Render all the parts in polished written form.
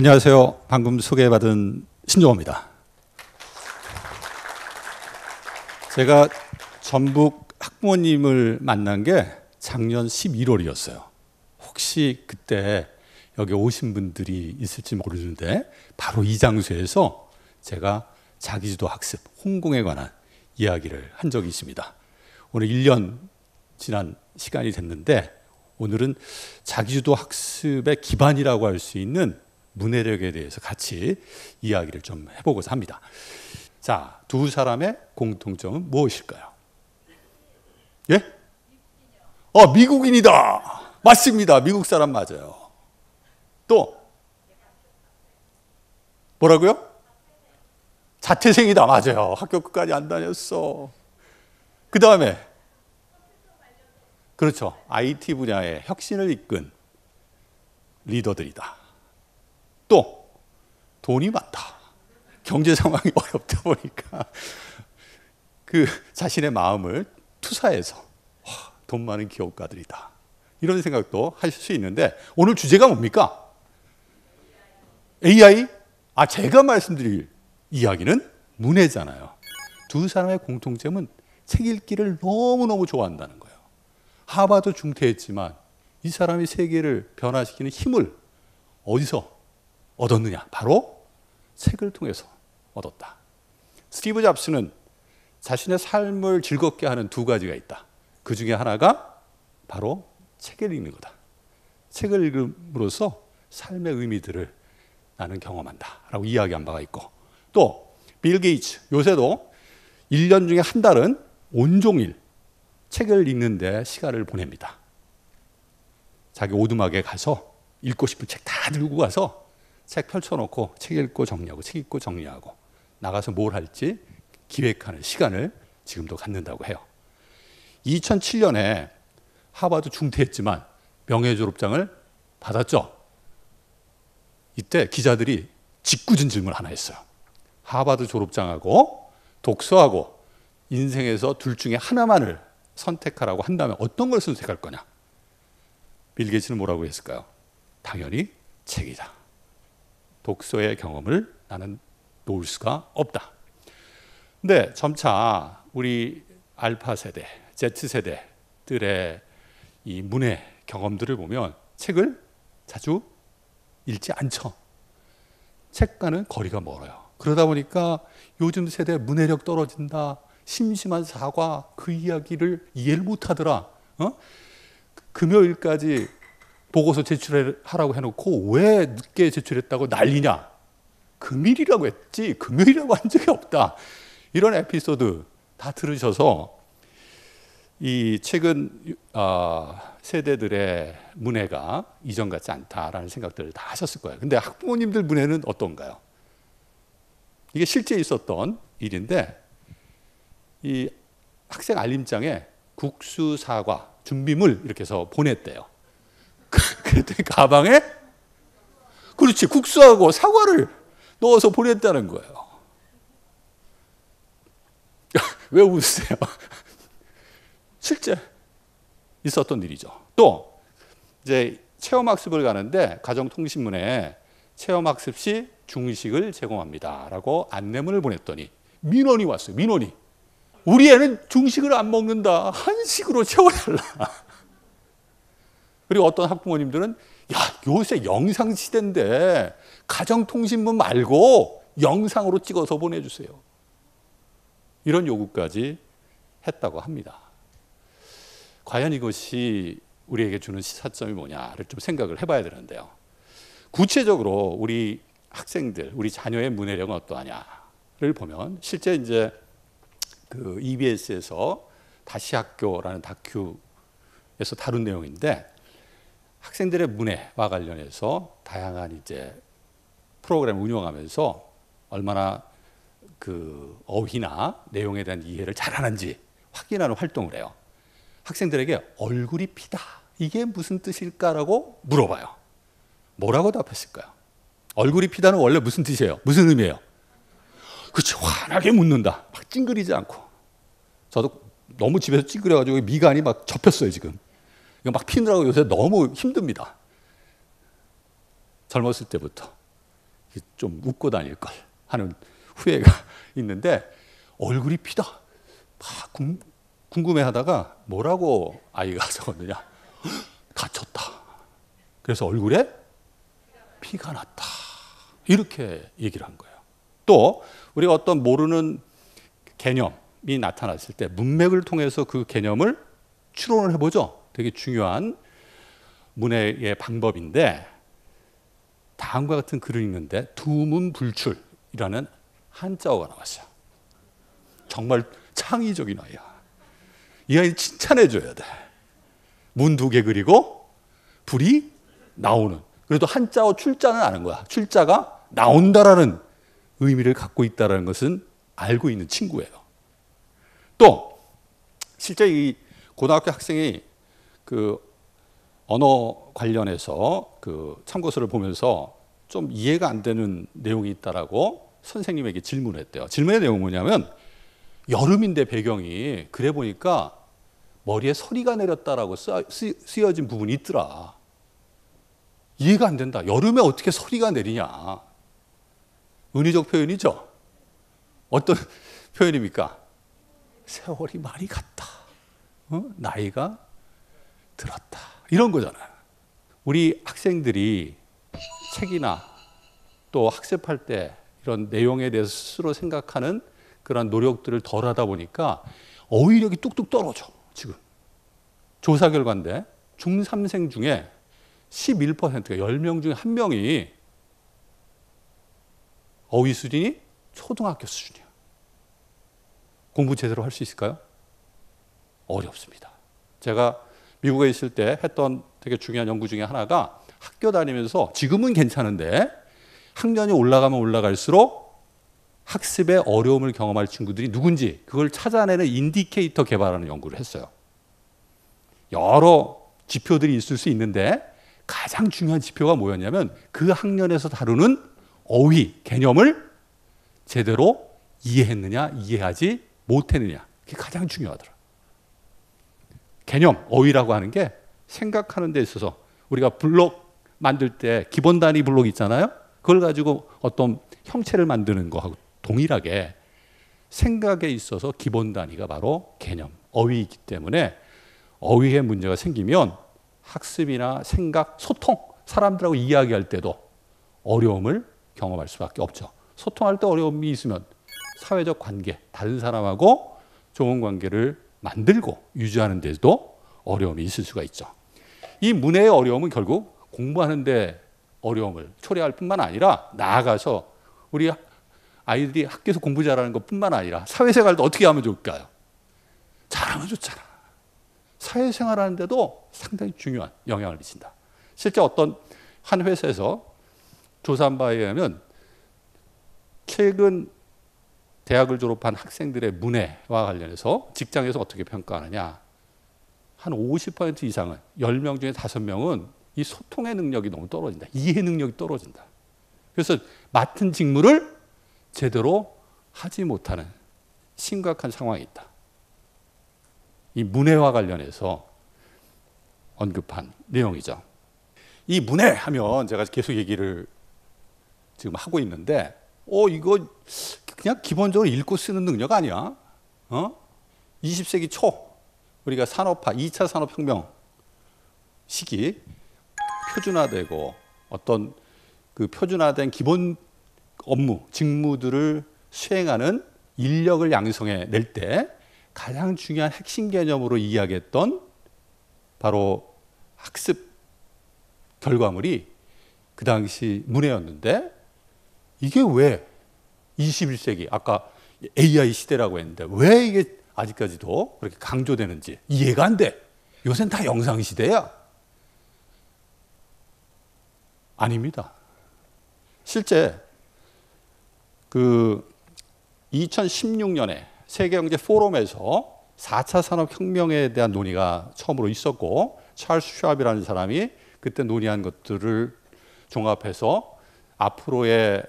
안녕하세요. 방금 소개받은 신종호입니다. 제가 전북 학부모님을 만난 게 작년 11월이었어요. 혹시 그때 여기 오신 분들이 있을지 모르는데 바로 이 장소에서 제가 자기주도 학습, 홍공에 관한 이야기를 한 적이 있습니다. 오늘 1년 지난 시간이 됐는데 오늘은 자기주도 학습의 기반이라고 할 수 있는 문해력에 대해서 같이 이야기를 좀 해보고자 합니다. 자, 두 사람의 공통점은 무엇일까요? 예? 미국인이다. 맞습니다. 미국 사람 맞아요. 또 뭐라고요? 자퇴생이다. 맞아요. 학교 끝까지 안 다녔어. 그 다음에 그렇죠. IT 분야의 혁신을 이끈 리더들이다. 또 돈이 많다. 경제 상황이 어렵다 보니까 그 자신의 마음을 투사해서 돈 많은 기업가들이다. 이런 생각도 하실 수 있는데 오늘 주제가 뭡니까? AI? 제가 말씀드릴 이야기는 문해잖아요. 두 사람의 공통점은 책 읽기를 너무너무 좋아한다는 거예요. 하버드 중퇴했지만 이 사람이 세계를 변화시키는 힘을 어디서 얻었느냐? 바로 책을 통해서 얻었다. 스티브 잡스는 자신의 삶을 즐겁게 하는 두 가지가 있다. 그 중에 하나가 바로 책을 읽는 거다. 책을 읽음으로써 삶의 의미들을 나는 경험한다 라고 이야기한 바가 있고, 또 빌 게이츠, 요새도 1년 중에 한 달은 온종일 책을 읽는 데 시간을 보냅니다. 자기 오두막에 가서 읽고 싶은 책 다 들고 가서 책 펼쳐놓고 책 읽고 정리하고 책 읽고 정리하고 나가서 뭘 할지 기획하는 시간을 지금도 갖는다고 해요. 2007년에 하버드 중퇴했지만 명예졸업장을 받았죠. 이때 기자들이 짓궂은 질문을 하나 했어요. 하버드 졸업장하고 독서하고 인생에서 둘 중에 하나만을 선택하라고 한다면 어떤 걸 선택할 거냐? 빌 게이츠는 뭐라고 했을까요? 당연히 책이다. 독서의 경험을 나는 놓을 수가 없다. 근데 점차 우리 알파 세대, Z 세대들의 이 문해 경험들을 보면 책을 자주 읽지 않죠. 책과는 거리가 멀어요. 그러다 보니까 요즘 세대 문해력 떨어진다, 심심한 사과, 그 이야기를 이해를 못하더라. 금요일까지 보고서 제출하라고 해놓고 왜 늦게 제출했다고 난리냐. 금일이라고 했지 금요일이라고 한 적이 없다. 이런 에피소드 다 들으셔서 이 최근 세대들의 문해가 이전 같지 않다라는 생각들을 다 하셨을 거예요. 근데 학부모님들 문해는 어떤가요? 이게 실제 있었던 일인데 이 학생 알림장에 국수, 사과, 준비물 이렇게 해서 보냈대요. 그랬더니 가방에 그렇지 국수하고 사과를 넣어서 보냈다는 거예요. 왜 웃으세요? 실제 있었던 일이죠. 또 이제 체험학습을 가는데 가정통신문에 체험학습 시 중식을 제공합니다라고 안내문을 보냈더니 민원이 왔어요. 민원이. 우리 애는 중식을 안 먹는다. 한식으로 채워달라. 그리고 어떤 학부모님들은 요새 영상 시대인데 가정통신문 말고 영상으로 찍어서 보내주세요. 이런 요구까지 했다고 합니다. 과연 이것이 우리에게 주는 시사점이 뭐냐를 좀 생각을 해봐야 되는데요. 구체적으로 우리 학생들, 우리 자녀의 문해력은 어떠하냐를 보면 실제 이제 그 EBS에서 다시 학교라는 다큐에서 다룬 내용인데 학생들의 문해와 관련해서 다양한 이제 프로그램을 운영하면서 얼마나 그 어휘나 내용에 대한 이해를 잘하는지 확인하는 활동을 해요. 학생들에게 얼굴이 피다. 이게 무슨 뜻일까라고 물어봐요. 뭐라고 답했을까요? 얼굴이 피다는 원래 무슨 뜻이에요? 무슨 의미예요? 그렇죠. 환하게 묻는다. 막 찡그리지 않고. 저도 너무 집에서 찡그려가지고 미간이 막 접혔어요 지금. 막 피느라고 요새 너무 힘듭니다. 젊었을 때부터. 좀 웃고 다닐 걸 하는 후회가 있는데 얼굴이 피다. 막 궁금해하다가 뭐라고 아이가 적었느냐. 다쳤다. 그래서 얼굴에 피가 났다. 이렇게 얘기를 한 거예요. 또 우리가 어떤 모르는 개념이 나타났을 때 문맥을 통해서 그 개념을 추론을 해보죠. 되게 중요한 문해의 방법인데 다음과 같은 글을 읽는데 두문불출이라는 한자어가 나왔어요. 정말 창의적인 아이야. 이 아이는 칭찬해줘야 돼. 문 두 개 그리고 불이 나오는. 그래도 한자어 출자는 아는 거야. 출자가 나온다라는 의미를 갖고 있다는 것은 알고 있는 친구예요. 또 실제 이 고등학교 학생이 그 언어 관련해서 그 참고서를 보면서 좀 이해가 안 되는 내용이 있다라고 선생님에게 질문을 했대요. 질문의 내용은 뭐냐면 여름인데 배경이 그래 보니까 머리에 서리가 내렸다라고 쓰여진 부분이 있더라. 이해가 안 된다. 여름에 어떻게 서리가 내리냐. 은유적 표현이죠. 어떤 표현입니까? 세월이 많이 갔다. 나이가 들었다. 이런 거잖아요. 우리 학생들이 책이나 또 학습할 때 이런 내용에 대해서 스스로 생각하는 그런 노력들을 덜 하다 보니까 어휘력이 뚝뚝 떨어져. 지금 조사 결과인데 중3생 중에 11%가 10명 중에 1명이 어휘 수준이 초등학교 수준이야. 공부 제대로 할 수 있을까요? 어렵습니다. 제가 미국에 있을 때 했던 되게 중요한 연구 중에 하나가 학교 다니면서 지금은 괜찮은데 학년이 올라가면 올라갈수록 학습에 어려움을 경험할 친구들이 누군지 그걸 찾아내는 인디케이터 개발하는 연구를 했어요. 여러 지표들이 있을 수 있는데 가장 중요한 지표가 뭐였냐면 그 학년에서 다루는 어휘, 개념을 제대로 이해했느냐, 이해하지 못했느냐. 그게 가장 중요하더라. 개념, 어휘라고 하는 게 생각하는 데 있어서 우리가 블록 만들 때 기본 단위 블록 있잖아요. 그걸 가지고 어떤 형체를 만드는 거하고 동일하게 생각에 있어서 기본 단위가 바로 개념, 어휘이기 때문에 어휘에 문제가 생기면 학습이나 생각, 소통, 사람들하고 이야기할 때도 어려움을 경험할 수밖에 없죠. 소통할 때 어려움이 있으면 사회적 관계, 다른 사람하고 좋은 관계를 만들고 유지하는 데도 어려움이 있을 수가 있죠. 이 문해의 어려움은 결국 공부하는 데 어려움을 초래할 뿐만 아니라 나아가서 우리 아이들이 학교에서 공부 잘하는 것뿐만 아니라 사회생활도 어떻게 하면 좋을까요? 잘하면 좋잖아. 사회생활하는 데도 상당히 중요한 영향을 미친다. 실제 어떤 한 회사에서 조사한 바에 의하면 최근 대학을 졸업한 학생들의 문해와 관련해서 직장에서 어떻게 평가하느냐. 한 50% 이상은 10명 중에 5명은 이 소통의 능력이 너무 떨어진다. 이해 능력이 떨어진다. 그래서 맡은 직무를 제대로 하지 못하는 심각한 상황이 있다. 이 문해와 관련해서 언급한 내용이죠. 이 문해 하면 제가 계속 얘기를 지금 하고 있는데 이거 그냥 기본적으로 읽고 쓰는 능력 아니야? 20세기 초 우리가 산업화, 2차 산업혁명 시기 표준화되고 어떤 그 표준화된 기본 업무, 직무들을 수행하는 인력을 양성해 낼 때 가장 중요한 핵심 개념으로 이야기했던 바로 학습 결과물이 그 당시 문해였는데 이게 왜 21세기 아까 AI 시대라고 했는데 왜 이게 아직까지도 그렇게 강조되는지 이해가 안 돼. 요새는 다 영상 시대야. 아닙니다. 실제 그 2016년에 세계경제 포럼에서 4차 산업혁명에 대한 논의가 처음으로 있었고 찰스 슈왑이라는 사람이 그때 논의한 것들을 종합해서 앞으로의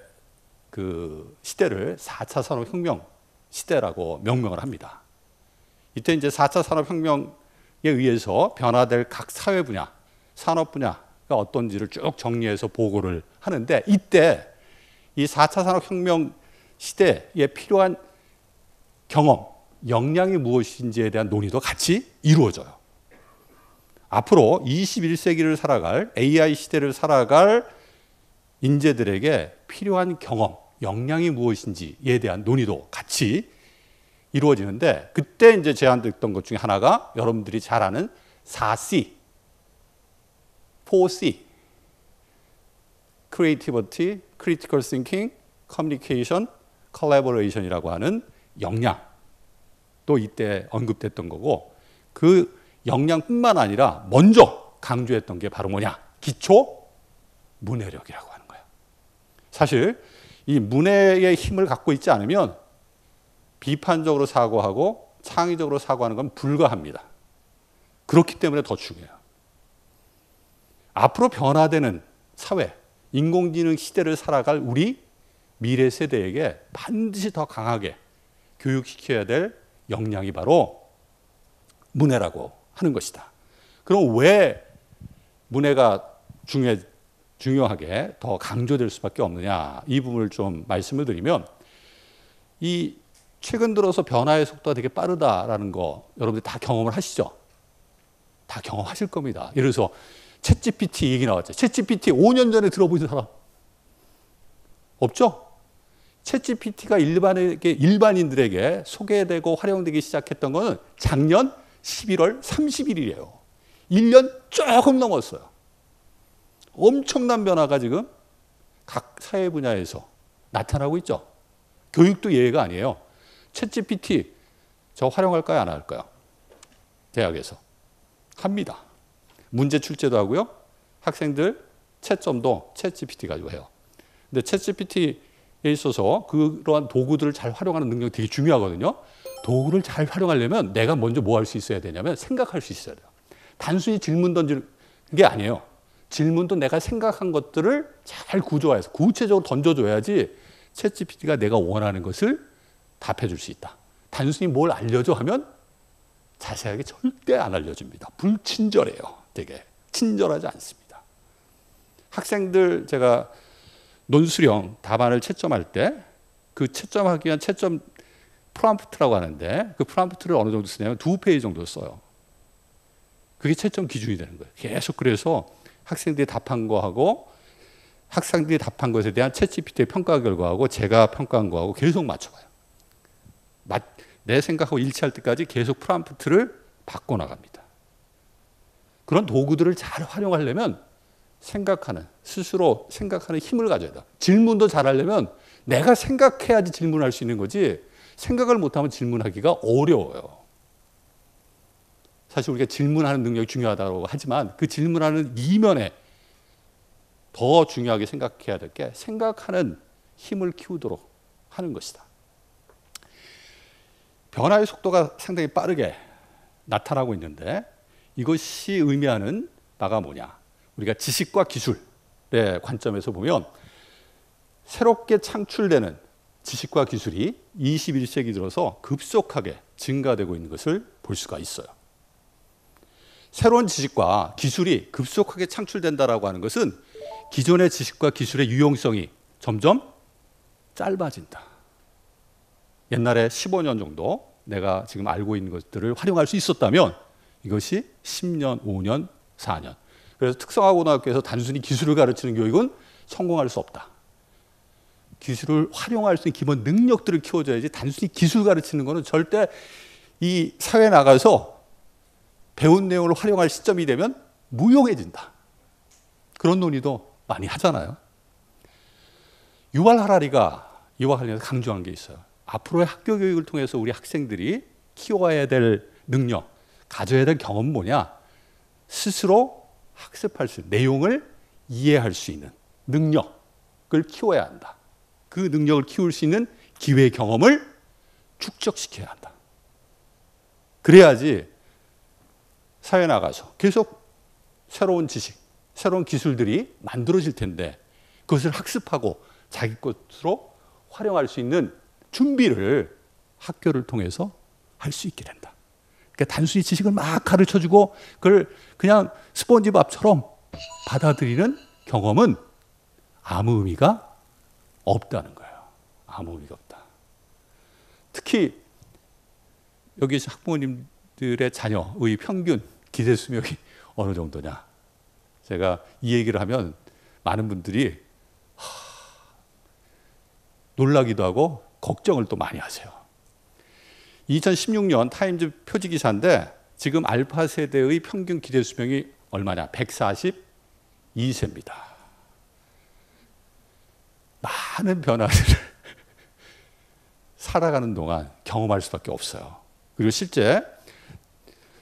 그 시대를 4차 산업혁명 시대라고 명명을 합니다. 이때 이제 4차 산업혁명에 의해서 변화될 각 사회 분야, 산업 분야가 어떤지를 쭉 정리해서 보고를 하는데 이때 이 4차 산업혁명 시대에 필요한 경험, 역량이 무엇인지에 대한 논의도 같이 이루어져요. 앞으로 21세기를 살아갈 AI 시대를 살아갈 인재들에게 필요한 경험, 역량이 무엇인지에 대한 논의도 같이 이루어지는데 그때 이제 제안됐던 것 중에 하나가 여러분들이 잘 아는 4C, 4C, Creativity, Critical Thinking, Communication, Collaboration이라고 하는 역량도 이때 언급됐던 거고 그 역량뿐만 아니라 먼저 강조했던 게 바로 뭐냐? 기초 문해력이라고 하는 거예요. 사실 이 문해의 힘을 갖고 있지 않으면 비판적으로 사고하고 창의적으로 사고하는 건 불가합니다. 그렇기 때문에 더 중요해요. 앞으로 변화되는 사회, 인공지능 시대를 살아갈 우리 미래 세대에게 반드시 더 강하게 교육시켜야 될 역량이 바로 문해라고 하는 것이다. 그럼 왜 문해가 중요하게 더 강조될 수밖에 없느냐? 이 부분을 좀 말씀을 드리면 이 최근 들어서 변화의 속도가 되게 빠르다라는 거 여러분들 다 경험을 하시죠? 다 경험하실 겁니다. 예를 들어서 챗GPT 얘기 나왔죠. 챗GPT 5년 전에 들어보신 사람 없죠? 챗GPT가 일반인들에게 소개되고 활용되기 시작했던 것은 작년 11월 30일이에요. 1년 조금 넘었어요. 엄청난 변화가 지금 각 사회 분야에서 나타나고 있죠. 교육도 예외가 아니에요. 챗GPT 저 활용할까요? 안 할까요? 대학에서 합니다. 문제 출제도 하고요. 학생들 채점도 챗GPT 가지고 해요. 근데 챗GPT에 있어서 그러한 도구들을 잘 활용하는 능력이 되게 중요하거든요. 도구를 잘 활용하려면 내가 먼저 뭐 할 수 있어야 되냐면 생각할 수 있어야 돼요. 단순히 질문 던지는 게 아니에요. 질문도 내가 생각한 것들을 잘 구조화해서 구체적으로 던져줘야지 챗GPT가 내가 원하는 것을 답해 줄 수 있다. 단순히 뭘 알려줘 하면 자세하게 절대 안 알려줍니다. 불친절해요. 되게 친절하지 않습니다. 학생들 제가 논술형 답안을 채점할 때 그 채점하기 위한 채점 프롬프트라고 하는데 그 프롬프트를 어느 정도 쓰냐면 2페이지 정도 써요. 그게 채점 기준이 되는 거예요. 계속 그래서 학생들이 답한 거하고 학생들이 답한 것에 대한 챗GPT의 평가 결과하고 제가 평가한 거하고 계속 맞춰봐요. 내 생각하고 일치할 때까지 계속 프롬프트를 바꿔나갑니다. 그런 도구들을 잘 활용하려면 스스로 생각하는 힘을 가져야 돼요. 질문도 잘하려면 내가 생각해야지 질문할 수 있는 거지 생각을 못하면 질문하기가 어려워요. 사실 우리가 질문하는 능력이 중요하다고 하지만 그 질문하는 이면에 더 중요하게 생각해야 될 게 생각하는 힘을 키우도록 하는 것이다. 변화의 속도가 상당히 빠르게 나타나고 있는데 이것이 의미하는 바가 뭐냐? 우리가 지식과 기술의 관점에서 보면 새롭게 창출되는 지식과 기술이 21세기 들어서 급속하게 증가되고 있는 것을 볼 수가 있어요. 새로운 지식과 기술이 급속하게 창출된다라고 하는 것은 기존의 지식과 기술의 유용성이 점점 짧아진다. 옛날에 15년 정도 내가 지금 알고 있는 것들을 활용할 수 있었다면 이것이 10년, 5년, 4년. 그래서 특성화고등학교에서 단순히 기술을 가르치는 교육은 성공할 수 없다. 기술을 활용할 수 있는 기본 능력들을 키워줘야지 단순히 기술 가르치는 것은 절대 이 사회에 나가서 배운 내용을 활용할 시점이 되면 무용해진다. 그런 논의도 많이 하잖아요. 유발 하라리가 이와 관련해서 강조한 게 있어요. 앞으로의 학교 교육을 통해서 우리 학생들이 키워야 될 능력, 가져야 될 경험은 뭐냐? 스스로 학습할 수 있는, 내용을 이해할 수 있는 능력을 키워야 한다. 그 능력을 키울 수 있는 기회 경험을 축적시켜야 한다. 그래야지 사회에 나가서 계속 새로운 지식, 새로운 기술들이 만들어질 텐데 그것을 학습하고 자기 것으로 활용할 수 있는 준비를 학교를 통해서 할 수 있게 된다. 그러니까 단순히 지식을 막 가르쳐주고 그걸 그냥 스폰지밥처럼 받아들이는 경험은 아무 의미가 없다는 거예요. 아무 의미가 없다. 특히 여기 학부모님들의 자녀의 평균 기대 수명이 어느 정도냐. 제가 이 얘기를 하면 많은 분들이 놀라기도 하고 걱정을 또 많이 하세요. 2016년 타임즈 표지 기사인데 지금 알파 세대의 평균 기대 수명이 얼마냐? 142세입니다. 많은 변화를 살아가는 동안 경험할 수밖에 없어요. 그리고 실제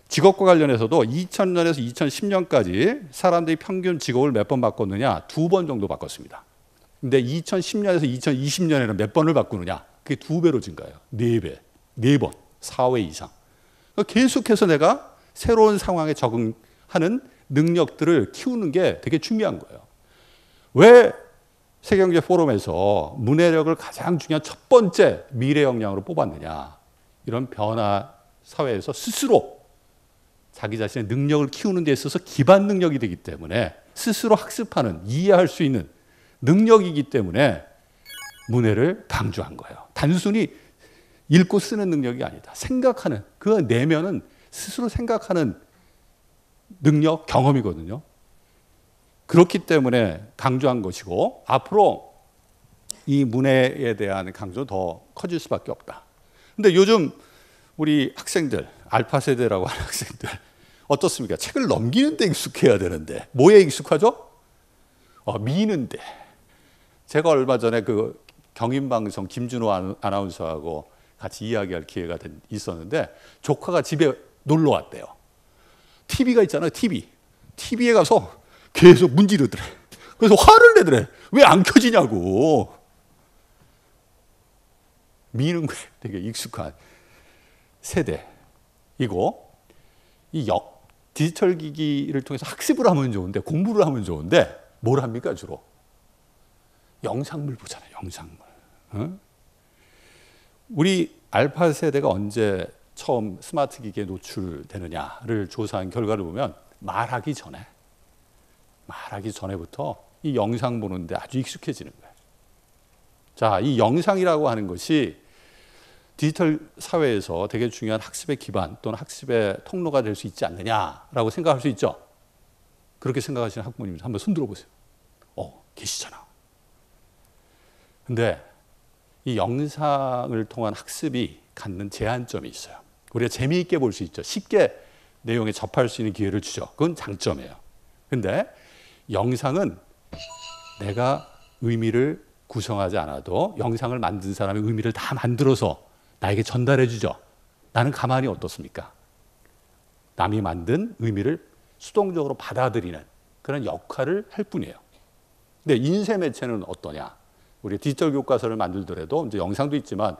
직업과 관련해서도 2000년에서 2010년까지 사람들이 평균 직업을 몇 번 바꿨느냐? 2번 정도 바꿨습니다. 근데 2010년에서 2020년에는 몇 번을 바꾸느냐? 그게 2배로 증가해요. 4배, 4번, 4회 이상. 계속해서 내가 새로운 상황에 적응하는 능력들을 키우는 게 되게 중요한 거예요. 왜 세계경제 포럼에서 문해력을 가장 중요한 첫 번째 미래 역량으로 뽑았느냐? 이런 변화 사회에서 스스로 자기 자신의 능력을 키우는 데 있어서 기반 능력이 되기 때문에 스스로 학습하는, 이해할 수 있는 능력이기 때문에 문해를 강조한 거예요. 단순히 읽고 쓰는 능력이 아니다. 생각하는, 그 내면은 스스로 생각하는 능력, 경험이거든요. 그렇기 때문에 강조한 것이고 앞으로 이 문해에 대한 강조는 더 커질 수밖에 없다. 근데 요즘 우리 학생들, 알파 세대라고 하는 학생들 어떻습니까? 책을 넘기는 데 익숙해야 되는데 뭐에 익숙하죠? 미는데. 제가 얼마 전에 그 경인방송 김준호 아나운서하고 같이 이야기할 기회가 있었는데 조카가 집에 놀러 왔대요. TV가 있잖아요. TV에 가서 계속 문지르더래. 그래서 화를 내더래. 왜 안 켜지냐고. 미는 거에 되게 익숙한 세대이고 이 디지털 기기를 통해서 학습을 하면 좋은데 공부를 하면 좋은데 뭘 합니까 주로? 영상물 보잖아요. 영상물. 어? 우리 알파 세대가 언제 처음 스마트 기기에 노출되느냐를 조사한 결과를 보면 말하기 전에부터 이 영상 보는데 아주 익숙해지는 거예요. 자, 이 영상이라고 하는 것이 디지털 사회에서 되게 중요한 학습의 기반 또는 학습의 통로가 될 수 있지 않느냐라고 생각할 수 있죠. 그렇게 생각하시는 학부모님 한번 손 들어보세요. 계시잖아. 근데 이 영상을 통한 학습이 갖는 제한점이 있어요. 우리가 재미있게 볼 수 있죠. 쉽게 내용에 접할 수 있는 기회를 주죠. 그건 장점이에요. 근데 영상은 내가 의미를 구성하지 않아도 영상을 만든 사람의 의미를 다 만들어서 나에게 전달해 주죠. 나는 가만히 어떻습니까? 남이 만든 의미를 수동적으로 받아들이는 그런 역할을 할 뿐이에요. 근데 인쇄 매체는 어떠냐? 우리 디지털 교과서를 만들더라도 이제 영상도 있지만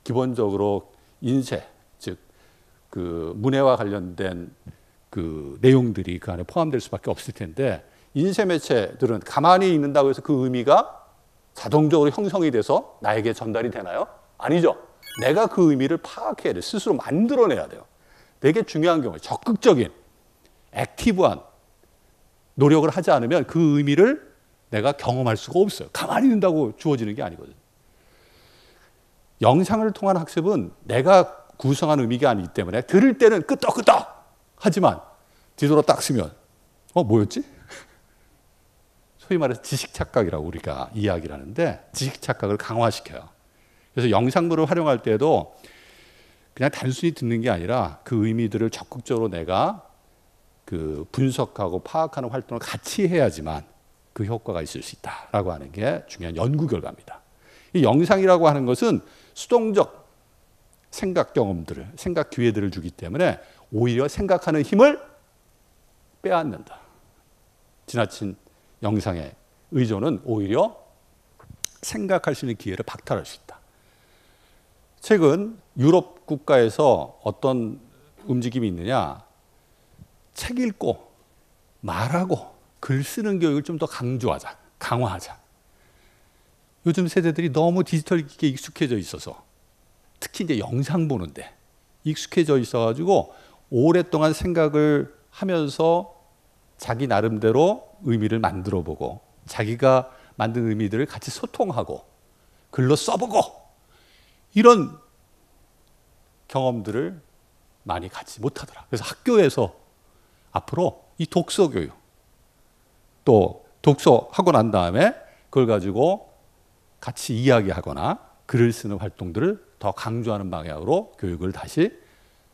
기본적으로 인쇄, 즉 그 문해와 관련된 그 내용들이 그 안에 포함될 수밖에 없을 텐데 인쇄 매체들은 가만히 있는다고 해서 그 의미가 자동적으로 형성이 돼서 나에게 전달이 되나요? 아니죠. 내가 그 의미를 파악해야 돼. 스스로 만들어내야 돼요. 되게 중요한 경우에 적극적인, 액티브한 노력을 하지 않으면 그 의미를 내가 경험할 수가 없어요. 가만히 있는다고 주어지는 게 아니거든요. 영상을 통한 학습은 내가 구성한 의미가 아니기 때문에 들을 때는 끄떡끄떡 하지만 뒤돌아 딱 쓰면 뭐였지? 소위 말해서 지식 착각이라고 우리가 이야기를 하는데 지식 착각을 강화시켜요. 그래서 영상물을 활용할 때도 그냥 단순히 듣는 게 아니라 그 의미들을 적극적으로 내가 그 분석하고 파악하는 활동을 같이 해야지만 그 효과가 있을 수 있다라고 하는 게 중요한 연구 결과입니다. 이 영상이라고 하는 것은 수동적 생각 경험들을, 생각 기회들을 주기 때문에 오히려 생각하는 힘을 빼앗는다. 지나친 영상의 의존은 오히려 생각할 수 있는 기회를 박탈할 수 있다. 최근 유럽 국가에서 어떤 움직임이 있느냐? 책 읽고 말하고 글 쓰는 교육을 좀 더 강조하자, 강화하자. 요즘 세대들이 너무 디지털 기기에 익숙해져 있어서 특히 이제 영상 보는데 익숙해져 있어가지고 오랫동안 생각을 하면서 자기 나름대로 의미를 만들어보고 자기가 만든 의미들을 같이 소통하고 글로 써보고 이런 경험들을 많이 갖지 못하더라. 그래서 학교에서 앞으로 이 독서 교육, 또 독서하고 난 다음에 그걸 가지고 같이 이야기하거나 글을 쓰는 활동들을 더 강조하는 방향으로 교육을 다시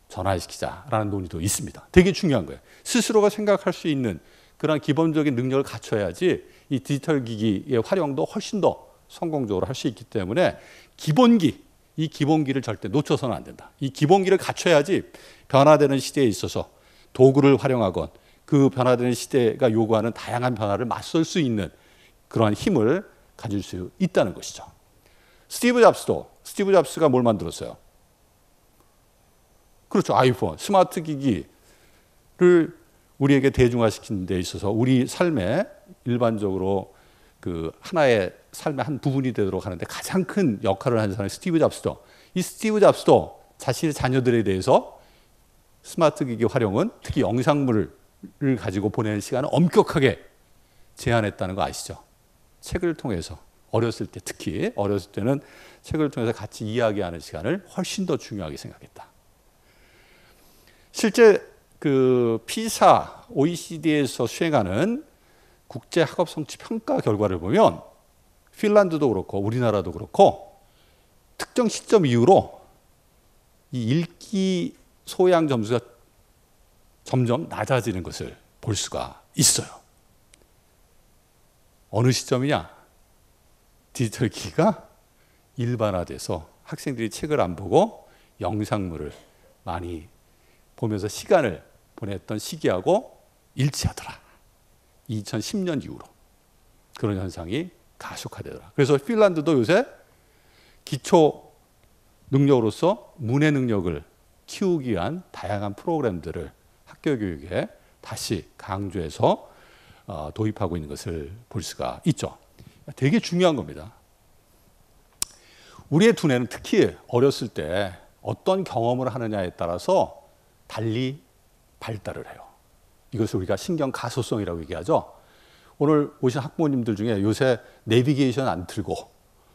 전환시키자라는 논의도 있습니다. 되게 중요한 거예요. 스스로가 생각할 수 있는 그런 기본적인 능력을 갖춰야지 이 디지털 기기의 활용도 훨씬 더 성공적으로 할 수 있기 때문에 기본기, 이 기본기를 절대 놓쳐서는 안 된다. 이 기본기를 갖춰야지 변화되는 시대에 있어서 도구를 활용하건 그 변화되는 시대가 요구하는 다양한 변화를 맞설 수 있는 그러한 힘을 가질 수 있다는 것이죠. 스티브 잡스가 뭘 만들었어요? 그렇죠. 아이폰, 스마트 기기를 우리에게 대중화시키는 데 있어서 우리 삶에 일반적으로 그 하나의 삶의 한 부분이 되도록 하는데 가장 큰 역할을 하는 사람이 스티브 잡스도, 이 스티브 잡스도 자신의 자녀들에 대해서 스마트 기기 활용은 특히 영상물을 가지고 보내는 시간을 엄격하게 제한했다는 거 아시죠? 책을 통해서 어렸을 때, 특히 어렸을 때는 책을 통해서 같이 이야기하는 시간을 훨씬 더 중요하게 생각했다. 실제 그 피사 OECD에서 수행하는 국제 학업 성취 평가 결과를 보면 핀란드도 그렇고 우리나라도 그렇고 특정 시점 이후로 이 읽기 소양 점수가 점점 낮아지는 것을 볼 수가 있어요. 어느 시점이냐? 디지털 기기가 일반화돼서 학생들이 책을 안 보고 영상물을 많이 보면서 시간을 보냈던 시기하고 일치하더라. 2010년 이후로 그런 현상이 가속화되더라. 그래서 핀란드도 요새 기초 능력으로서 문해 능력을 키우기 위한 다양한 프로그램들을 학교 교육에 다시 강조해서 도입하고 있는 것을 볼 수가 있죠. 되게 중요한 겁니다. 우리의 두뇌는 특히 어렸을 때 어떤 경험을 하느냐에 따라서 달리 발달을 해요. 이것을 우리가 신경 가소성이라고 얘기하죠. 오늘 오신 학부모님들 중에 요새 내비게이션 안 틀고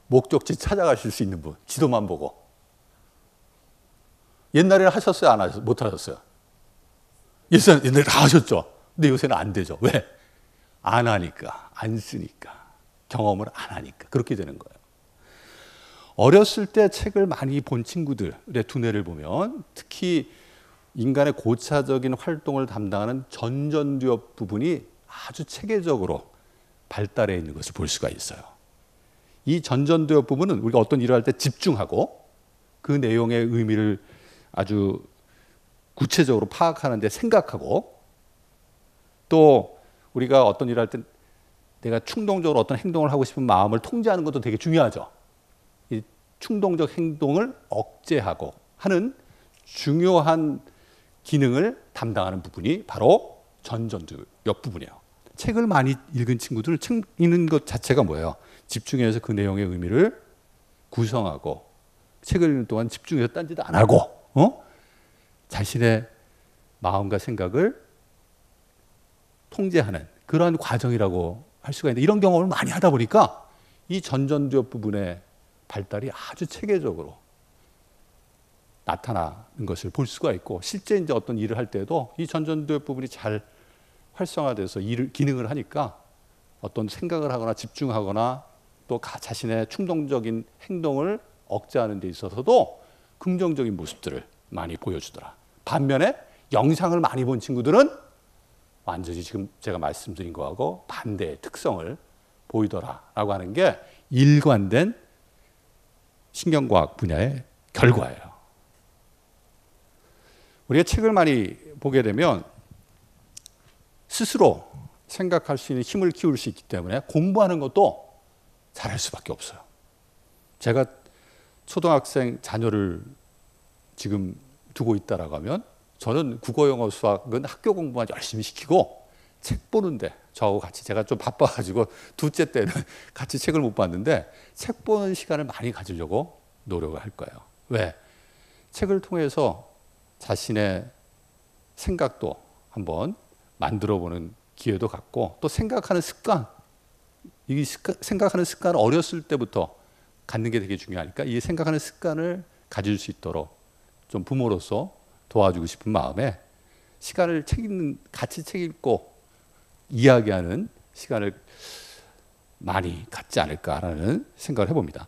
목적지 찾아가실 수 있는 분, 지도만 보고. 옛날에는 하셨어요? 안 하셨어요? 못 하셨어요? 옛날에 다 하셨죠? 근데 요새는 안 되죠. 왜? 안 하니까, 안 쓰니까, 경험을 안 하니까. 그렇게 되는 거예요. 어렸을 때 책을 많이 본 친구들의 두뇌를 보면 특히 인간의 고차적인 활동을 담당하는 전전두엽 부분이 아주 체계적으로 발달해 있는 것을 볼 수가 있어요. 이 전전두엽 부분은 우리가 어떤 일을 할 때 집중하고 그 내용의 의미를 아주 구체적으로 파악하는 데 생각하고 또 우리가 어떤 일을 할 때 내가 충동적으로 어떤 행동을 하고 싶은 마음을 통제하는 것도 되게 중요하죠. 이 충동적 행동을 억제하고 하는 중요한 기능을 담당하는 부분이 바로 전전두엽 부분이에요. 책을 많이 읽은 친구들은 책 읽는 것 자체가 뭐예요? 집중해서 그 내용의 의미를 구성하고 책을 읽는 동안 집중해서 딴 짓 안 하고 자신의 마음과 생각을 통제하는 그러한 과정이라고 할 수가 있는데 이런 경험을 많이 하다 보니까 이 전전두엽 부분의 발달이 아주 체계적으로 나타나는 것을 볼 수가 있고 실제 이제 어떤 일을 할 때도 이 전전두엽 부분이 잘 활성화돼서 기능을 하니까 어떤 생각을 하거나 집중하거나 또 자신의 충동적인 행동을 억제하는 데 있어서도 긍정적인 모습들을 많이 보여주더라. 반면에 영상을 많이 본 친구들은 완전히 지금 제가 말씀드린 거하고 반대의 특성을 보이더라라고 하는 게 일관된 신경과학 분야의 결과예요. 우리가 책을 많이 보게 되면 스스로 생각할 수 있는 힘을 키울 수 있기 때문에 공부하는 것도 잘할 수밖에 없어요. 제가 초등학생 자녀를 지금 두고 있다라고 하면 저는 국어, 영어, 수학은 학교 공부만 열심히 시키고 책 보는데 저하고 같이 제가 좀 바빠가지고 둘째 때는 같이 책을 못 봤는데 책 보는 시간을 많이 가지려고 노력을 할 거예요. 왜? 책을 통해서 자신의 생각도 한번 만들어보는 기회도 갖고 또 생각하는 습관, 이 생각하는 습관을 어렸을 때부터 갖는 게 되게 중요하니까 이 생각하는 습관을 가질 수 있도록 좀 부모로서 도와주고 싶은 마음에 시간을 같이 책 읽고 이야기하는 시간을 많이 갖지 않을까라는 생각을 해봅니다.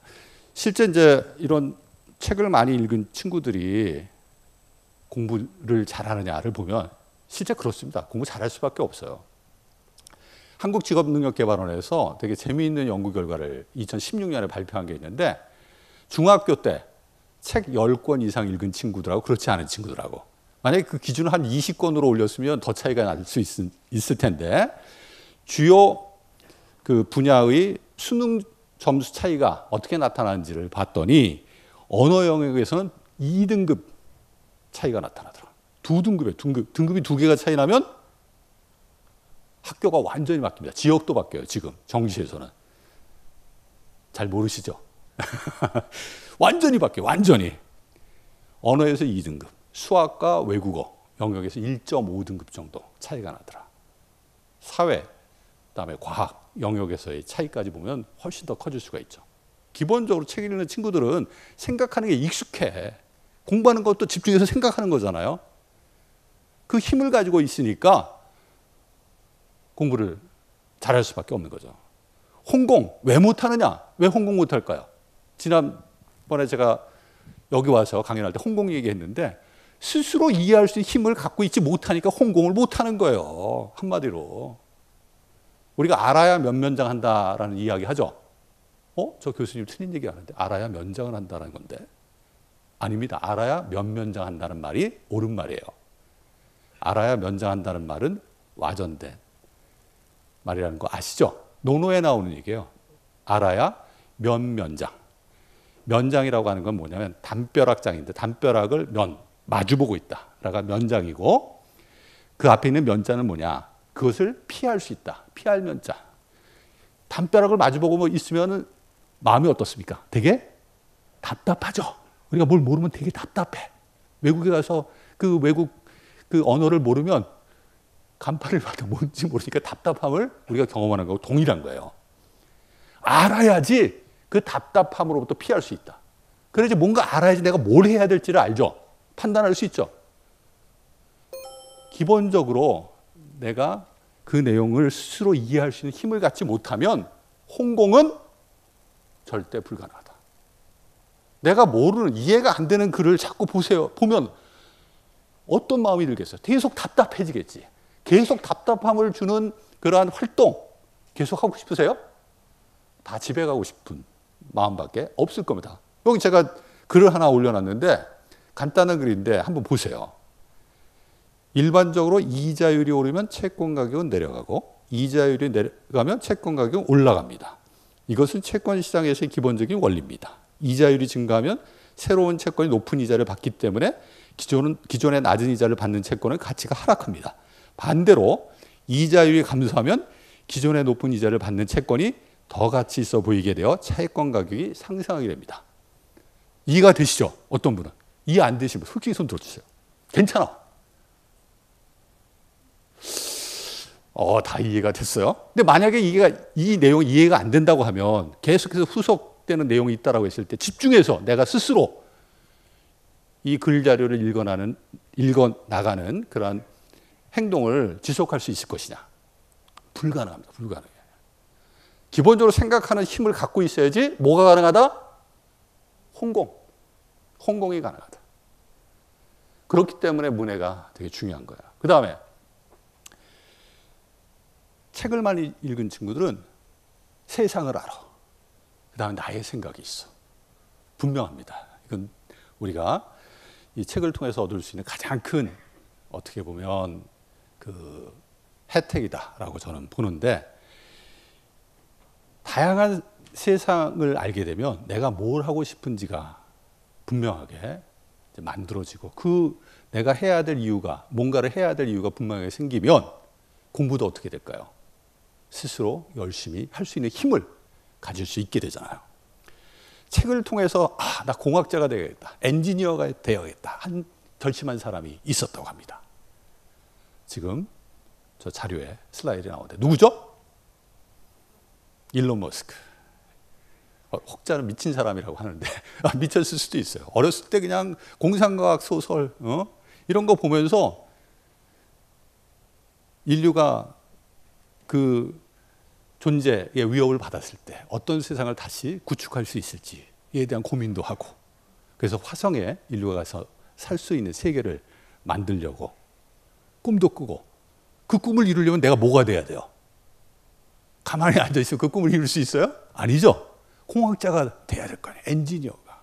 실제 이제 이런 책을 많이 읽은 친구들이 공부를 잘하느냐를 보면 실제 그렇습니다. 공부 잘할 수밖에 없어요. 한국직업능력개발원에서 되게 재미있는 연구 결과를 2016년에 발표한 게 있는데 중학교 때 책 10권 이상 읽은 친구들하고 그렇지 않은 친구들하고 만약에 그 기준을 한 20권으로 올렸으면 더 차이가 날 수 있을 텐데 주요 그 분야의 수능 점수 차이가 어떻게 나타나는지를 봤더니 언어 영역에서는 2등급 차이가 나타나더라. 두 등급에 등급이 2개가 차이 나면 학교가 완전히 바뀝니다. 지역도 바뀌어요. 지금 정시에서는 잘 모르시죠? 완전히 바뀌어요. 완전히. 언어에서 2등급, 수학과 외국어 영역에서 1.5등급 정도 차이가 나더라. 사회, 그다음에 과학 영역에서의 차이까지 보면 훨씬 더 커질 수가 있죠. 기본적으로 책 읽는 친구들은 생각하는 게 익숙해. 공부하는 것도 집중해서 생각하는 거잖아요. 그 힘을 가지고 있으니까 공부를 잘할 수밖에 없는 거죠. 홍공 왜 못하느냐? 왜 홍공 못할까요? 지난번에 제가 여기 와서 강연할 때 홍공 얘기했는데 스스로 이해할 수 있는 힘을 갖고 있지 못하니까 홍공을 못하는 거예요. 한마디로. 우리가 알아야 면면장 한다라는 이야기 하죠. 저 교수님 틀린 얘기 하는데 알아야 면장을 한다는 건데 아닙니다. 알아야 면면장 한다는 말이 옳은 말이에요. 알아야 면장한다는 말은 와전된 말이라는 거 아시죠? 논어에 나오는 얘기예요. 알아야 면면장. 면장이라고 하는 건 뭐냐면 담벼락장인데 담벼락을 마주보고 있다라가 면장이고 그 앞에 있는 면자는 뭐냐? 그것을 피할 수 있다. 피할 면자. 담벼락을 마주보고 있으면 마음이 어떻습니까? 되게 답답하죠. 우리가 뭘 모르면 되게 답답해. 외국에 가서 그 외국 그 언어를 모르면 간판을 봐도 뭔지 모르니까 답답함을 우리가 경험하는 거하고 동일한 거예요. 알아야지 그 답답함으로부터 피할 수 있다. 그래야지 뭔가 알아야지 내가 뭘 해야 될지를 알죠. 판단할 수 있죠. 기본적으로 내가 그 내용을 스스로 이해할 수 있는 힘을 갖지 못하면 홍공은 절대 불가능하다. 내가 모르는 이해가 안 되는 글을 자꾸 보면 어떤 마음이 들겠어요? 계속 답답해지겠지. 계속 답답함을 주는 그러한 활동 계속 하고 싶으세요? 다 집에 가고 싶은 마음밖에 없을 겁니다. 여기 제가 글을 하나 올려놨는데 간단한 글인데 한번 보세요. 일반적으로 이자율이 오르면 채권 가격은 내려가고 이자율이 내려가면 채권 가격은 올라갑니다. 이것은 채권 시장에서의 기본적인 원리입니다. 이자율이 증가하면 새로운 채권이 높은 이자를 받기 때문에 기존의 낮은 이자를 받는 채권의 가치가 하락합니다. 반대로 이자율이 감소하면 기존의 높은 이자를 받는 채권이 더 가치 있어 보이게 되어 채권 가격이 상승하게 됩니다. 이해가 되시죠? 어떤 분은. 이해 안 되시면 솔직히 손 들어주세요. 괜찮아. 다 이해가 됐어요. 근데 만약에 이 내용이 이해가 안 된다고 하면 계속해서 후속되는 내용이 있다고 했을 때 집중해서 내가 스스로 이 글 자료를 읽어나가는 그런 행동을 지속할 수 있을 것이냐. 불가능합니다. 불가능해요. 기본적으로 생각하는 힘을 갖고 있어야지 뭐가 가능하다? 홍공이 가능하다. 그렇기 때문에 문해가 되게 중요한 거야. 그 다음에 책을 많이 읽은 친구들은 세상을 알아. 그 다음에 나의 생각이 있어. 분명합니다. 이건 우리가 이 책을 통해서 얻을 수 있는 가장 큰 어떻게 보면 그 혜택이다라고 저는 보는데 다양한 세상을 알게 되면 내가 뭘 하고 싶은지가 분명하게 만들어지고 그 내가 해야 될 이유가 뭔가를 해야 될 이유가 분명하게 생기면 공부도 어떻게 될까요? 스스로 열심히 할 수 있는 힘을 가질 수 있게 되잖아요. 책을 통해서 나 공학자가 되어야겠다. 엔지니어가 되어야겠다. 한 결심한 사람이 있었다고 합니다. 지금 저 자료에 슬라이드에 나오는데 누구죠? 일론 머스크. 혹자는 미친 사람이라고 하는데 미쳤을 수도 있어요. 어렸을 때 그냥 공상과학 소설 이런 거 보면서 인류가 그 존재의 위협을 받았을 때 어떤 세상을 다시 구축할 수 있을지에 대한 고민도 하고, 그래서 화성에 인류가 가서 살 수 있는 세계를 만들려고 꿈도 꾸고, 그 꿈을 이루려면 내가 뭐가 돼야 돼요? 가만히 앉아있으면 그 꿈을 이룰 수 있어요? 아니죠. 공학자가 돼야 될 거 아니에요. 엔지니어가.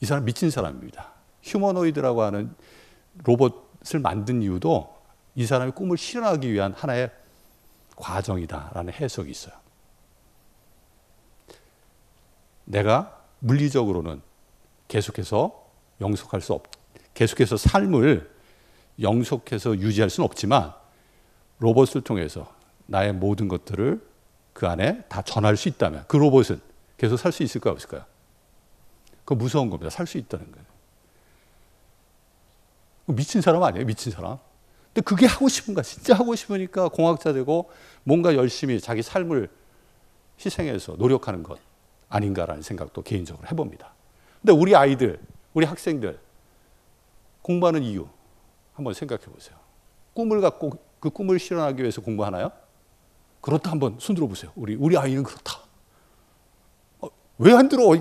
이 사람 미친 사람입니다. 휴머노이드라고 하는 로봇을 만든 이유도 이 사람의 꿈을 실현하기 위한 하나의 과정이다라는 해석이 있어요. 내가 물리적으로는 계속해서 계속해서 삶을 영속해서 유지할 수는 없지만 로봇을 통해서 나의 모든 것들을 그 안에 다 전할 수 있다면 그 로봇은 계속 살 수 있을까요, 없을까요? 그거 무서운 겁니다. 살 수 있다는 거예요. 미친 사람 아니에요, 미친 사람. 근데 그게 하고 싶은가? 진짜 하고 싶으니까 공학자 되고 뭔가 열심히 자기 삶을 희생해서 노력하는 것 아닌가라는 생각도 개인적으로 해봅니다. 근데 우리 아이들, 우리 학생들 공부하는 이유 한번 생각해 보세요. 꿈을 갖고 그 꿈을 실현하기 위해서 공부하나요? 그렇다 한번 손 들어보세요. 우리 아이는 그렇다. 왜 안 들어?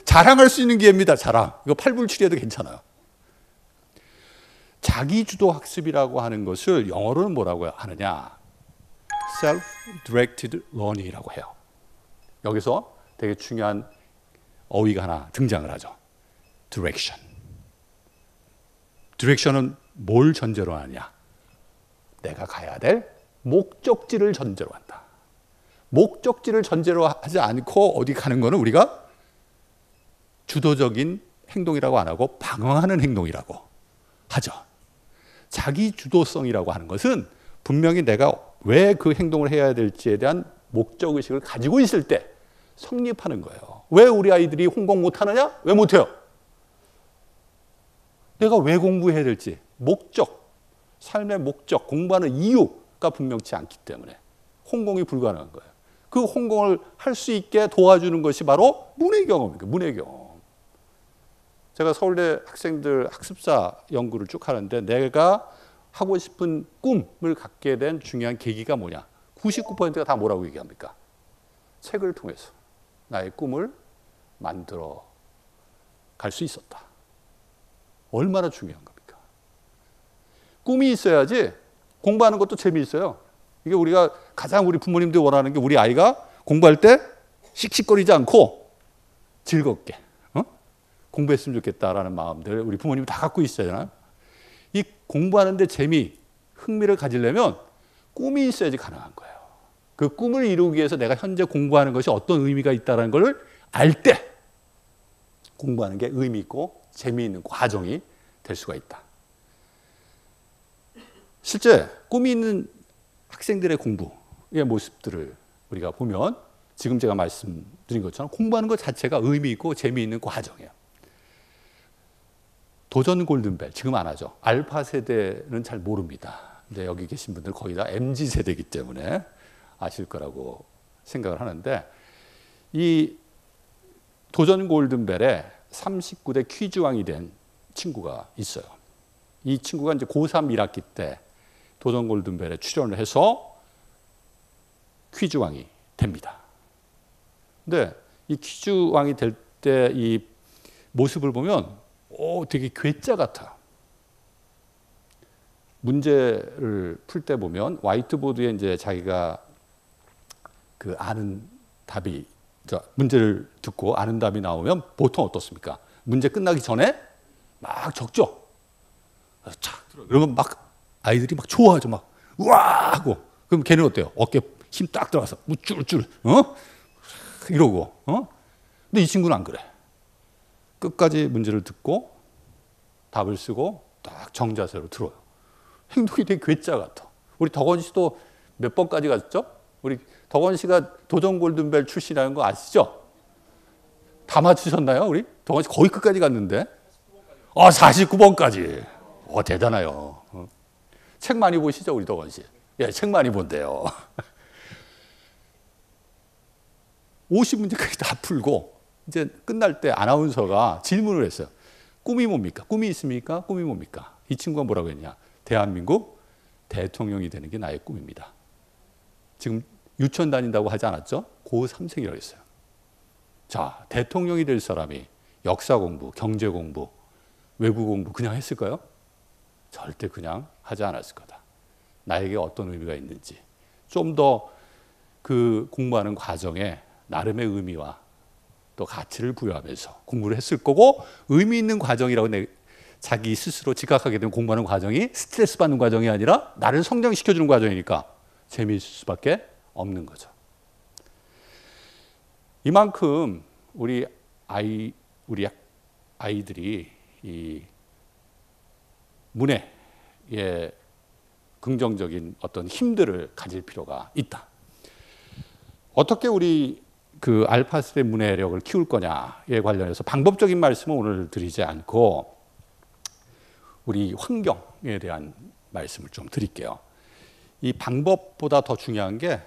자랑할 수 있는 기회입니다. 자랑. 이거 팔불출이해도 괜찮아요. 자기주도 학습이라고 하는 것을 영어로는 뭐라고 하느냐? Self-directed learning이라고 해요. 여기서 되게 중요한 어휘가 하나 등장을 하죠. Direction. Direction은 뭘 전제로 하느냐? 내가 가야 될 목적지를 전제로 한다. 목적지를 전제로 하지 않고 어디 가는 거는 우리가 주도적인 행동이라고 안 하고 방황하는 행동이라고 하죠. 자기 주도성이라고 하는 것은 분명히 내가 왜 그 행동을 해야 될지에 대한 목적의식을 가지고 있을 때 성립하는 거예요. 왜 우리 아이들이 홍콩 못하느냐? 왜 못해요? 내가 왜 공부해야 될지 목적, 삶의 목적, 공부하는 이유가 분명치 않기 때문에 홍콩이 불가능한 거예요. 그 홍콩을 할 수 있게 도와주는 것이 바로 문해 경험입니다. 문해 경험. 제가 서울대 학생들 학습사 연구를 쭉 하는데 내가 하고 싶은 꿈을 갖게 된 중요한 계기가 뭐냐? 99%가 다 뭐라고 얘기합니까? 책을 통해서 나의 꿈을 만들어 갈 수 있었다. 얼마나 중요한 겁니까? 꿈이 있어야지 공부하는 것도 재미있어요. 이게 우리가 가장 우리 부모님들이 원하는 게 우리 아이가 공부할 때 씩씩거리지 않고 즐겁게 공부했으면 좋겠다라는 마음들 우리 부모님이 다 갖고 있잖아요. 이 공부하는데 재미, 흥미를 가지려면 꿈이 있어야지 가능한 거예요. 그 꿈을 이루기 위해서 내가 현재 공부하는 것이 어떤 의미가 있다는 걸 알 때 공부하는 게 의미 있고 재미있는 과정이 될 수가 있다. 실제 꿈이 있는 학생들의 공부의 모습들을 우리가 보면 지금 제가 말씀드린 것처럼 공부하는 것 자체가 의미 있고 재미있는 과정이에요. 도전 골든벨 지금 안 하죠. 알파 세대는 잘 모릅니다. 근데 여기 계신 분들 거의 다 MZ 세대이기 때문에 아실 거라고 생각을 하는데 이 도전 골든벨에 39대 퀴즈왕이 된 친구가 있어요. 이 친구가 이제 고3 1학기 때 도전 골든벨에 출연을 해서 퀴즈왕이 됩니다. 근데 이 퀴즈왕이 될 때 이 모습을 보면 되게 괴짜 같아. 문제를 풀 때 보면 화이트보드에 이제 자기가 그 아는 답이 문제를 듣고 아는 답이 나오면 보통 어떻습니까? 문제 끝나기 전에 막 적죠. 그러면 막 아이들이 막 좋아하죠. 막 우와 하고. 그럼 걔는 어때요? 어깨 힘 딱 들어가서 우쭐우쭐 이러고. 근데 이 친구는 안 그래. 끝까지 문제를 듣고 답을 쓰고 딱 정자세로 들어요. 행동이 되게 괴짜 같아. 우리 덕원 씨도 몇 번까지 갔죠? 우리 덕원 씨가 도전 골든벨 출신이라는 거 아시죠? 다 맞추셨나요? 우리 덕원 씨 거의 끝까지 갔는데. 49번까지. 대단해요. 책 많이 보시죠, 우리 덕원 씨? 예, 책 많이 본대요. 50문제까지 다 풀고 이제 끝날 때 아나운서가 질문을 했어요. 꿈이 뭡니까? 꿈이 있습니까? 꿈이 뭡니까? 이 친구가 뭐라고 했냐? 대한민국 대통령이 되는 게 나의 꿈입니다. 지금 유치원 다닌다고 하지 않았죠? 고3생이라고 했어요. 자, 대통령이 될 사람이 역사 공부, 경제 공부, 외국 공부 그냥 했을까요? 절대 그냥 하지 않았을 거다. 나에게 어떤 의미가 있는지 좀 더 그 공부하는 과정에 나름의 의미와 또 가치를 부여하면서 공부를 했을 거고, 의미 있는 과정이라고 자기 스스로 지각하게 되면 공부하는 과정이 스트레스 받는 과정이 아니라 나를 성장시켜주는 과정이니까 재미있을 수밖에 없는 거죠. 이만큼 우리 아이들이 이 문해의 긍정적인 어떤 힘들을 가질 필요가 있다. 어떻게 우리 그 알파 세대 문해력을 키울 거냐에 관련해서 방법적인 말씀은 오늘 드리지 않고 우리 환경에 대한 말씀을 좀 드릴게요. 이 방법보다 더 중요한 게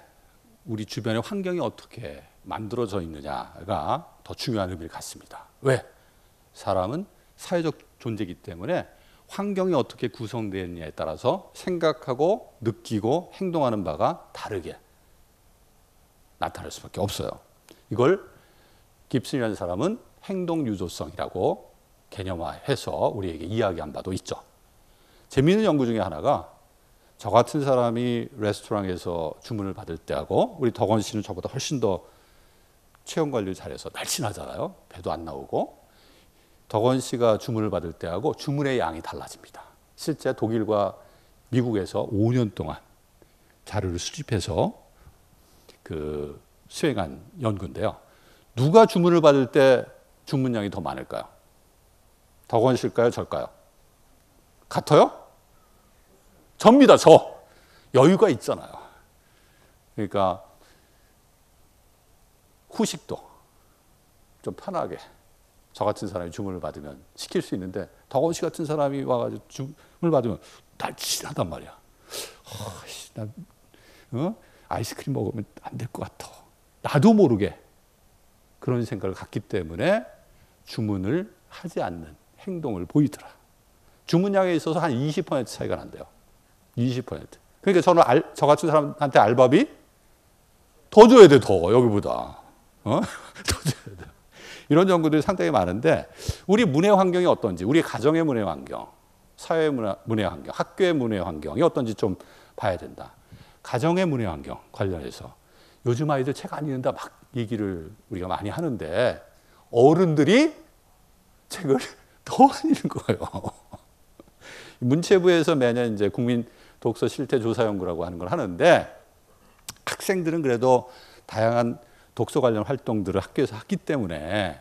우리 주변의 환경이 어떻게 만들어져 있느냐가 더 중요한 의미를 갖습니다. 왜? 사람은 사회적 존재이기 때문에 환경이 어떻게 구성되느냐에 따라서 생각하고 느끼고 행동하는 바가 다르게 나타날 수밖에 없어요. 이걸 깁슨이라는 사람은 행동 유도성이라고 개념화해서 우리에게 이야기한 바도 있죠. 재미있는 연구 중에 하나가 저 같은 사람이 레스토랑에서 주문을 받을 때하고, 우리 덕원 씨는 저보다 훨씬 더 체형 관리를 잘해서 날씬하잖아요. 배도 안 나오고. 덕원 씨가 주문을 받을 때하고 주문의 양이 달라집니다. 실제 독일과 미국에서 5년 동안 자료를 수집해서 그 수행한 연구인데요. 누가 주문을 받을 때 주문량이 더 많을까요? 덕원 씨일까요? 저일까요? 같아요? 접니다. 저. 여유가 있잖아요. 그러니까 후식도 좀 편하게 저 같은 사람이 주문을 받으면 시킬 수 있는데, 덕원 씨 같은 사람이 와가지고 주문을 받으면 날씬하단 말이야. 난 아이스크림 먹으면 안 될 것 같아. 나도 모르게 그런 생각을 갖기 때문에 주문을 하지 않는 행동을 보이더라. 주문량에 있어서 한 20% 차이가 난대요. 20%. 그러니까 저는 저 같은 사람한테 알바비 더 줘야 돼, 더. 여기보다. 더 줘야 돼. 이런 연구들이 상당히 많은데, 우리 문해 환경이 어떤지, 우리 가정의 문해 환경, 사회 문해 환경, 학교의 문해 환경이 어떤지 좀 봐야 된다. 가정의 문해 환경 관련해서 요즘 아이들 책 안 읽는다 막 얘기를 우리가 많이 하는데, 어른들이 책을 더 안 읽는 거예요. 문체부에서 매년 이제 국민 독서 실태 조사 연구라고 하는 걸 하는데, 학생들은 그래도 다양한 독서 관련 활동들을 학교에서 했기 때문에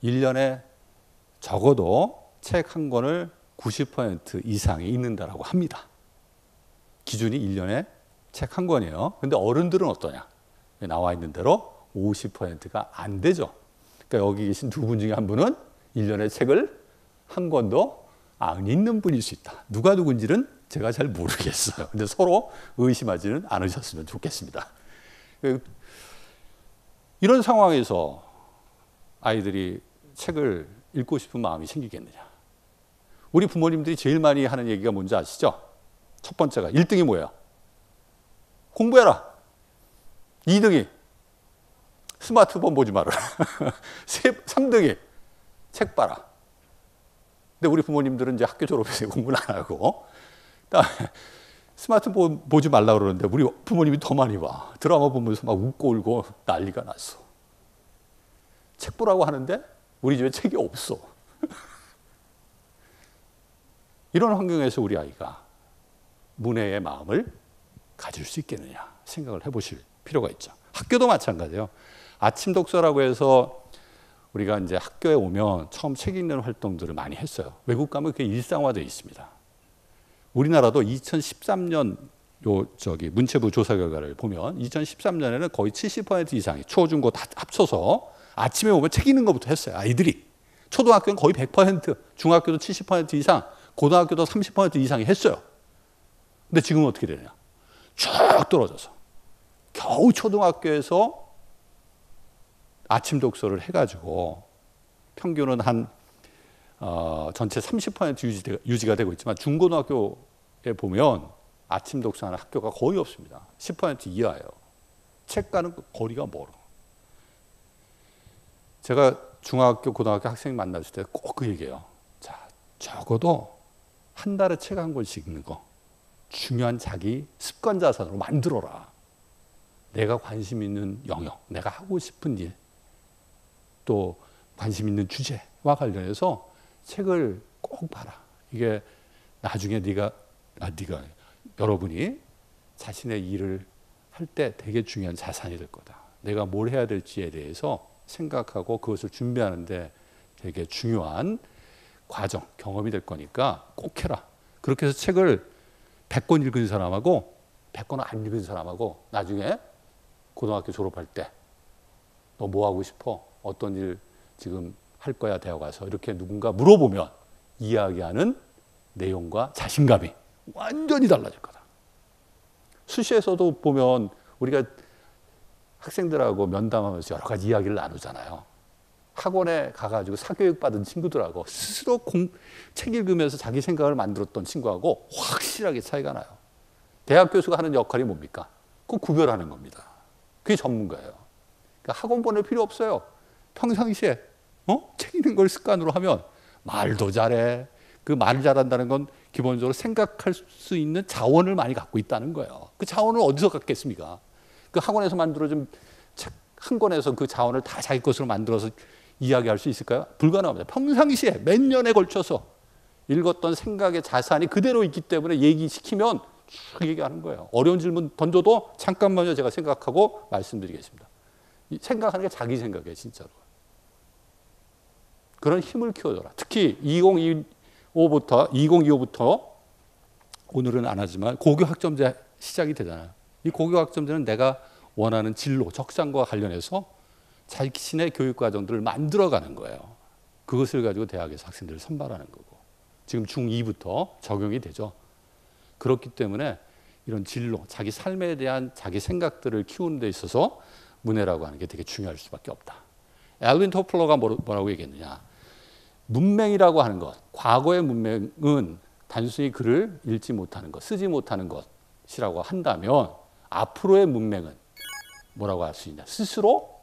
1년에 적어도 책 한 권을 90% 이상이 읽는다라고 합니다. 기준이 1년에 책 한 권이에요. 근데 어른들은 어떠냐? 나와 있는 대로 50%가 안 되죠. 그러니까 여기 계신 두 분 중에 한 분은 1년에 책을 한 권도 안 읽는 분일 수 있다. 누가 누군지는 제가 잘 모르겠어요. 근데 서로 의심하지는 않으셨으면 좋겠습니다. 이런 상황에서 아이들이 책을 읽고 싶은 마음이 생기겠느냐? 우리 부모님들이 제일 많이 하는 얘기가 뭔지 아시죠? 첫 번째가 1등이 뭐예요? 공부해라. 2등이 스마트폰 보지 말아라. 3등이 책 봐라. 근데 우리 부모님들은 이제 학교 졸업해서 공부를 안 하고, 스마트폰 보지 말라 그러는데 우리 부모님이 더 많이 봐. 드라마 보면서 막 웃고 울고 난리가 났어. 책 보라고 하는데 우리 집에 책이 없어. 이런 환경에서 우리 아이가 문해의 마음을 가질 수 있겠느냐 생각을 해보실 필요가 있죠. 학교도 마찬가지예요. 아침 독서라고 해서 우리가 이제 학교에 오면 처음 책 읽는 활동들을 많이 했어요. 외국 가면 그게 일상화되어 있습니다. 우리나라도 2013년 문체부 조사 결과를 보면 2013년에는 거의 70% 이상이 초중고 다 합쳐서 아침에 오면 책 읽는 것부터 했어요. 아이들이. 초등학교는 거의 100%, 중학교도 70% 이상, 고등학교도 30% 이상이 했어요. 근데 지금은 어떻게 되느냐? 쭉 떨어져서 겨우 초등학교에서 아침 독서를 해가지고 평균은 한 전체 30% 유지가 되고 있지만 중고등학교에 보면 아침 독서하는 학교가 거의 없습니다. 10% 이하예요. 책과는 거리가 멀어. 제가 중학교, 고등학교 학생 만났을 때 꼭 그 얘기해요. 자, 적어도 한 달에 책 한 권씩 읽는 거 중요한 자기 습관 자산으로 만들어라. 내가 관심 있는 영역, 내가 하고 싶은 일, 또 관심 있는 주제와 관련해서 책을 꼭 봐라. 이게 나중에 여러분이 자신의 일을 할 때 되게 중요한 자산이 될 거다. 내가 뭘 해야 될지에 대해서 생각하고 그것을 준비하는데 되게 중요한 과정, 경험이 될 거니까 꼭 해라. 그렇게 해서 책을 100권 읽은 사람하고 100권 안 읽은 사람하고 나중에 고등학교 졸업할 때 너 뭐 하고 싶어? 어떤 일 지금 할 거야 대학 가서 이렇게 누군가 물어보면 이야기하는 내용과 자신감이 완전히 달라질 거다. 수시에서도 보면 우리가 학생들하고 면담하면서 여러 가지 이야기를 나누잖아요. 학원에 가가지고 사교육 받은 친구들하고 스스로 책 읽으면서 자기 생각을 만들었던 친구하고 확실하게 차이가 나요. 대학 교수가 하는 역할이 뭡니까? 그거 구별하는 겁니다. 그게 전문가예요. 그러니까 학원 보낼 필요 없어요. 평상시에 책 읽는 걸 습관으로 하면 말도 잘해. 그 말을 잘한다는 건 기본적으로 생각할 수 있는 자원을 많이 갖고 있다는 거예요. 그 자원을 어디서 갖겠습니까? 그 학원에서 만들어진 책 한 권에서 그 자원을 다 자기 것으로 만들어서 이야기할 수 있을까요? 불가능합니다. 평상시에 몇 년에 걸쳐서 읽었던 생각의 자산이 그대로 있기 때문에 얘기시키면 쭉 얘기하는 거예요. 어려운 질문 던져도 잠깐만요 제가 생각하고 말씀드리겠습니다. 생각하는 게 자기 생각이에요. 진짜로. 그런 힘을 키워줘라. 특히 2025부터 오늘은 안 하지만 고교 학점제 시작이 되잖아요. 이 고교 학점제는 내가 원하는 진로, 적성과 관련해서 자신의 교육 과정들을 만들어가는 거예요. 그것을 가지고 대학에서 학생들을 선발하는 거고 지금 중2부터 적용이 되죠. 그렇기 때문에 이런 진로, 자기 삶에 대한 자기 생각들을 키우는 데 있어서 문해라고 하는 게 되게 중요할 수밖에 없다. 엘빈 토플러가 뭐라고 얘기했느냐. 문맹이라고 하는 것, 과거의 문맹은 단순히 글을 읽지 못하는 것, 쓰지 못하는 것이라고 한다면 앞으로의 문맹은 뭐라고 할 수 있냐. 스스로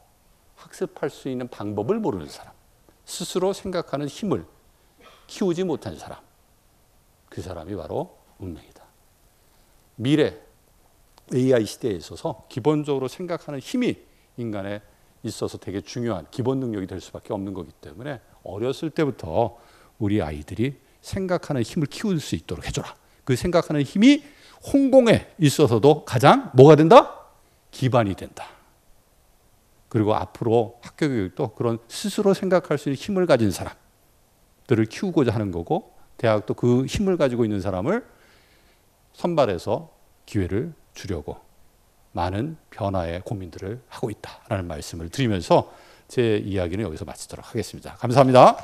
학습할 수 있는 방법을 모르는 사람, 스스로 생각하는 힘을 키우지 못한 사람, 그 사람이 바로 문맹이다. 미래 AI 시대에 있어서 기본적으로 생각하는 힘이 인간에 있어서 되게 중요한 기본 능력이 될 수밖에 없는 거기 때문에 어렸을 때부터 우리 아이들이 생각하는 힘을 키울 수 있도록 해줘라. 그 생각하는 힘이 홍공에 있어서도 가장 뭐가 된다? 기반이 된다. 그리고 앞으로 학교 교육도 그런 스스로 생각할 수 있는 힘을 가진 사람들을 키우고자 하는 거고 대학도 그 힘을 가지고 있는 사람을 선발해서 기회를 주려고 많은 변화의 고민들을 하고 있다라는 말씀을 드리면서 제 이야기는 여기서 마치도록 하겠습니다. 감사합니다.